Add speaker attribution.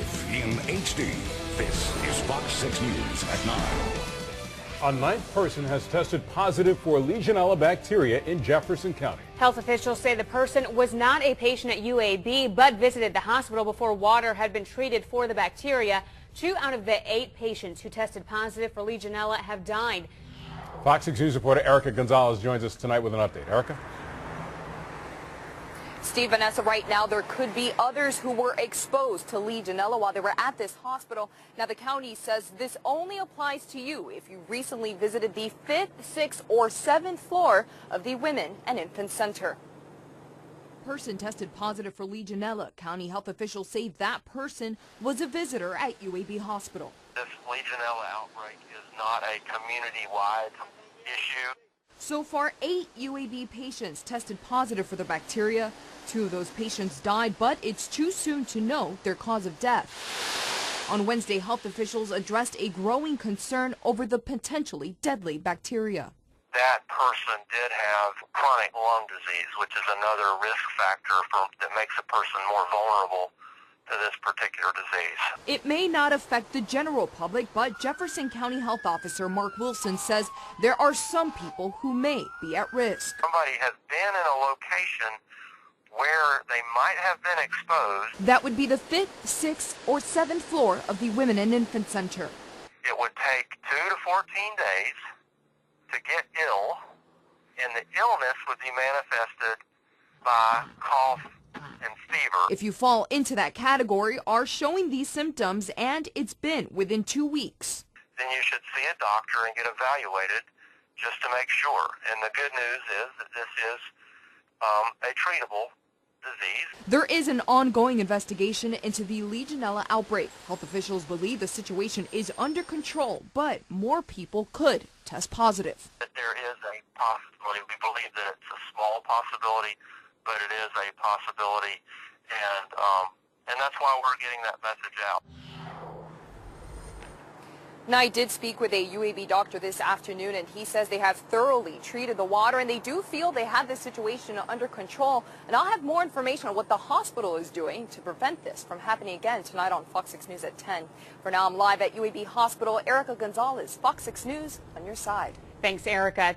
Speaker 1: life in HD. This is Fox 6 News at 9.
Speaker 2: A ninth person has tested positive for Legionella bacteria in Jefferson County.
Speaker 3: Health officials say the person was not a patient at UAB, but visited the hospital before water had been treated for the bacteria. 2 out of the 8 patients who tested positive for Legionella have died.
Speaker 2: Fox 6 News reporter Erica Gonzalez joins us tonight with an update. Erica?
Speaker 4: Steve, Vanessa, right now there could be others who were exposed to Legionella while they were at this hospital. Now the county says this only applies to you if you recently visited the 5th, 6th, or 7th floor of the Women and Infant Center.
Speaker 5: Person tested positive for Legionella. County health officials say that person was a visitor at UAB Hospital.
Speaker 6: This Legionella outbreak is not a community-wide issue.
Speaker 5: So far, 8 UAB patients tested positive for the bacteria. 2 of those patients died, but it's too soon to know their cause of death. On Wednesday, health officials addressed a growing concern over the potentially deadly bacteria.
Speaker 6: That person did have chronic lung disease, which is another risk factor that makes a person more vulnerable to this particular disease.
Speaker 5: It may not affect the general public, but Jefferson County Health Officer Dr Wilson says there are some people who may be at risk.
Speaker 6: Somebody has been in a location where they might have been exposed.
Speaker 5: That would be the 5th, 6th, or 7th floor of the Women and Infant Center.
Speaker 6: It would take 2 to 14 days to get ill, and the illness would be manifested by cough and fever.
Speaker 5: If you fall into that category, are showing these symptoms, and it's been within 2 weeks,
Speaker 6: then you should see a doctor and get evaluated just to make sure. And the good news is that this is a treatable disease.
Speaker 5: There is an ongoing investigation into the Legionella outbreak. Health officials believe the situation is under control, but more people could test positive.
Speaker 6: That there is a possibility. We believe that it's a small possibility, but it is a possibility, and that's why we're getting that message out.
Speaker 4: Now, I did speak with a UAB doctor this afternoon, and he says they have thoroughly treated the water, and they do feel they have this situation under control. And I'll have more information on what the hospital is doing to prevent this from happening again tonight on Fox 6 News at 10. For now, I'm live at UAB Hospital. Erica Gonzalez, Fox 6 News, on your side.
Speaker 3: Thanks, Erica.